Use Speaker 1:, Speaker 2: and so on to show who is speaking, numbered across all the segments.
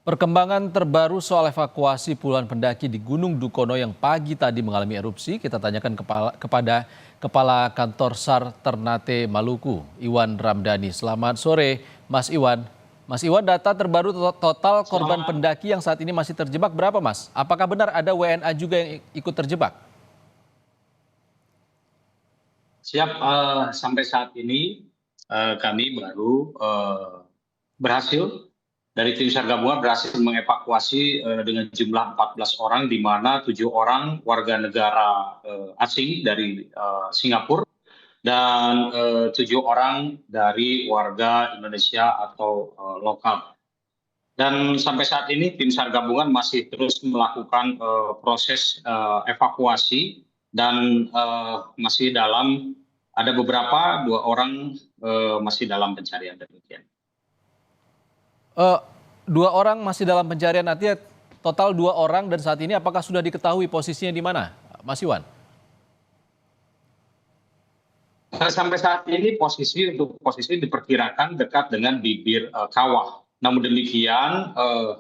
Speaker 1: Perkembangan terbaru soal evakuasi puluhan pendaki di Gunung Dukono yang pagi tadi mengalami erupsi, kita tanyakan kepada Kepala Kantor SAR Ternate Maluku, Iwan Ramdhani. Selamat sore, Mas Iwan. Mas Iwan, data terbaru total korban
Speaker 2: Selamat
Speaker 1: pendaki yang saat ini masih terjebak berapa, Mas? Apakah benar ada WNA juga yang ikut terjebak?
Speaker 2: siap. Sampai saat ini kami baru berhasil dari tim SAR gabungan berhasil mengevakuasi dengan jumlah 14 orang, di mana 7 orang warga negara asing dari Singapura dan 7 orang dari warga Indonesia atau lokal. Dan sampai saat ini tim SAR gabungan masih terus melakukan proses evakuasi dan masih dalam ada beberapa 2 orang masih dalam pencarian demikian.
Speaker 1: Eh, Dua orang masih dalam pencarian, artinya total 2 orang dan saat ini apakah sudah diketahui posisinya di mana, Mas Iwan?
Speaker 2: Sampai saat ini posisi diperkirakan dekat dengan bibir kawah. Namun demikian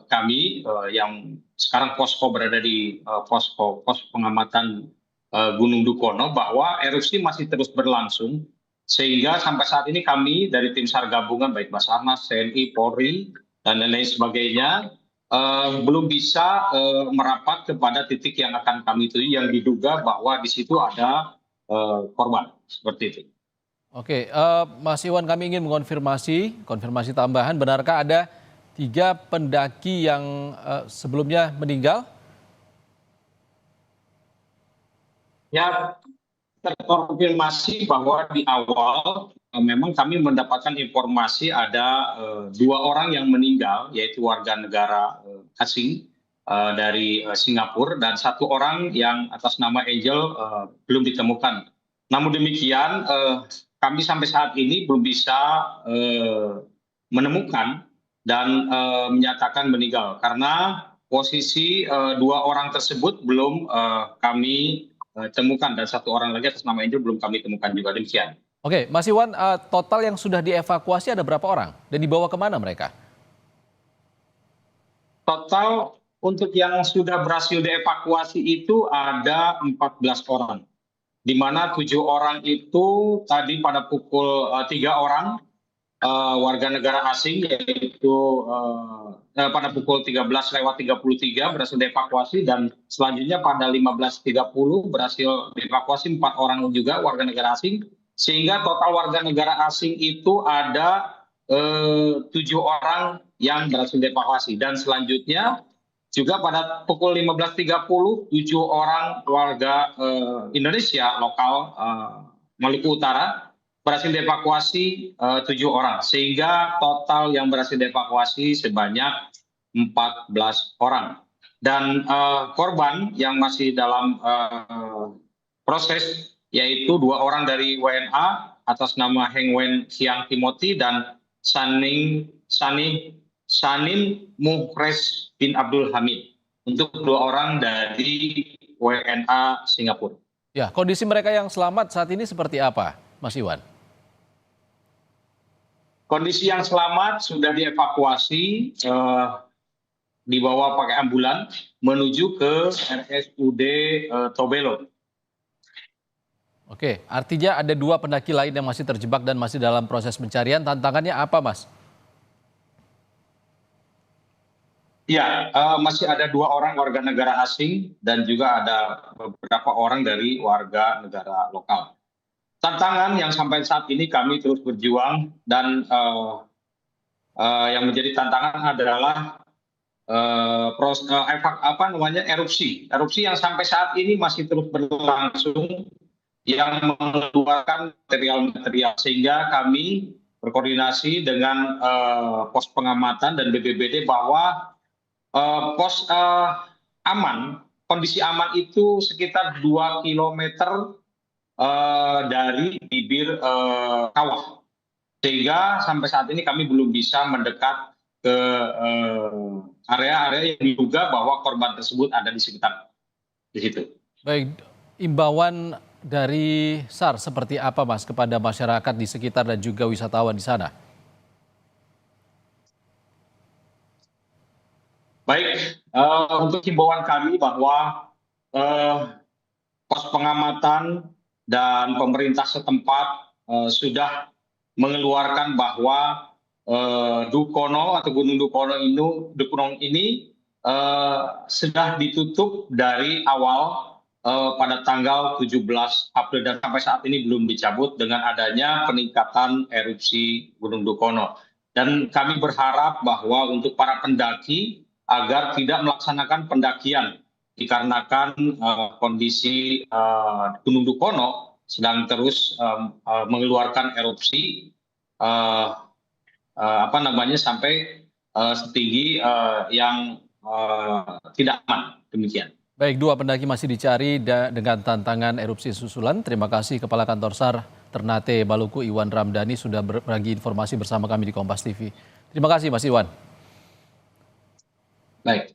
Speaker 2: kami yang sekarang posko berada di pos pengamatan Gunung Dukono, bahwa erupsi masih terus berlangsung, sehingga sampai saat ini kami dari tim SAR gabungan baik Basarnas, TNI, Polri dan lain-lain sebagainya belum bisa merapat kepada titik yang akan kami tuju yang diduga bahwa di situ ada korban seperti itu.
Speaker 1: Oke, Mas Iwan, kami ingin konfirmasi tambahan, benarkah ada 3 pendaki yang sebelumnya meninggal?
Speaker 2: Ya, terkonfirmasi bahwa di awal memang kami mendapatkan informasi ada 2 orang yang meninggal, yaitu warga negara asing dari Singapura, dan 1 orang yang atas nama Angel belum ditemukan. Namun demikian kami sampai saat ini belum bisa menemukan dan menyatakan meninggal karena posisi 2 orang tersebut belum kami temukan, dan 1 orang lagi atas nama Angel belum kami temukan juga, demikian.
Speaker 1: Oke, Mas Iwan, total yang sudah dievakuasi ada berapa orang dan dibawa kemana mereka?
Speaker 2: Total untuk yang sudah berhasil dievakuasi itu ada 14 orang, di mana 7 orang itu tadi pada pukul 3 orang warga negara asing, yaitu pada pukul 13:33 berhasil dievakuasi, dan selanjutnya pada 15:30 berhasil dievakuasi 4 orang juga warga negara asing, sehingga total warga negara asing itu ada 7 orang yang berhasil dievakuasi, dan selanjutnya juga pada pukul 15:30 7 orang warga Indonesia lokal Maluku Utara berhasil dievakuasi 7 orang, sehingga total yang berhasil dievakuasi sebanyak 14 orang. Dan korban yang masih dalam proses yaitu 2 orang dari WNA atas nama Heng Wen Siang Timothy dan Sanin Muhres bin Abdul Hamid, untuk 2 orang dari WNA Singapura.
Speaker 1: Ya, kondisi mereka yang selamat saat ini seperti apa, Mas Iwan?
Speaker 2: Kondisi yang selamat sudah dievakuasi, dibawa pakai ambulan menuju ke RSUD Tobelo.
Speaker 1: Oke, artinya ada 2 pendaki lain yang masih terjebak dan masih dalam proses pencarian. Tantangannya apa, Mas?
Speaker 2: Ya, masih ada 2 orang warga negara asing dan juga ada beberapa orang dari warga negara lokal. Tantangan yang sampai saat ini kami terus berjuang, dan yang menjadi tantangan adalah erupsi yang sampai saat ini masih terus berlangsung, yang mengeluarkan material, sehingga kami berkoordinasi dengan pos pengamatan dan BPBD bahwa kondisi aman itu sekitar 2 kilometer dari bibir kawah, sehingga sampai saat ini kami belum bisa mendekat ke area-area yang diduga bahwa korban tersebut ada di sekitar di situ.
Speaker 1: Baik, imbauan dari SAR seperti apa, Mas, kepada masyarakat di sekitar dan juga wisatawan di sana?
Speaker 2: Baik, untuk himbauan kami bahwa pos pengamatan dan pemerintah setempat sudah mengeluarkan bahwa Dukono atau Gunung Dukono ini sudah ditutup dari awal pada tanggal 17 April dan sampai saat ini belum dicabut dengan adanya peningkatan erupsi Gunung Dukono. Dan kami berharap bahwa untuk para pendaki agar tidak melaksanakan pendakian dikarenakan kondisi Gunung Dukono sedang terus mengeluarkan erupsi sampai setinggi yang tidak aman. Demikian.
Speaker 1: Baik, 2 pendaki masih dicari dengan tantangan erupsi susulan. Terima kasih Kepala Kantor SAR Ternate Maluku Iwan Ramdhani sudah berbagi informasi bersama kami di Kompas TV. Terima kasih Mas Iwan.
Speaker 2: Baik.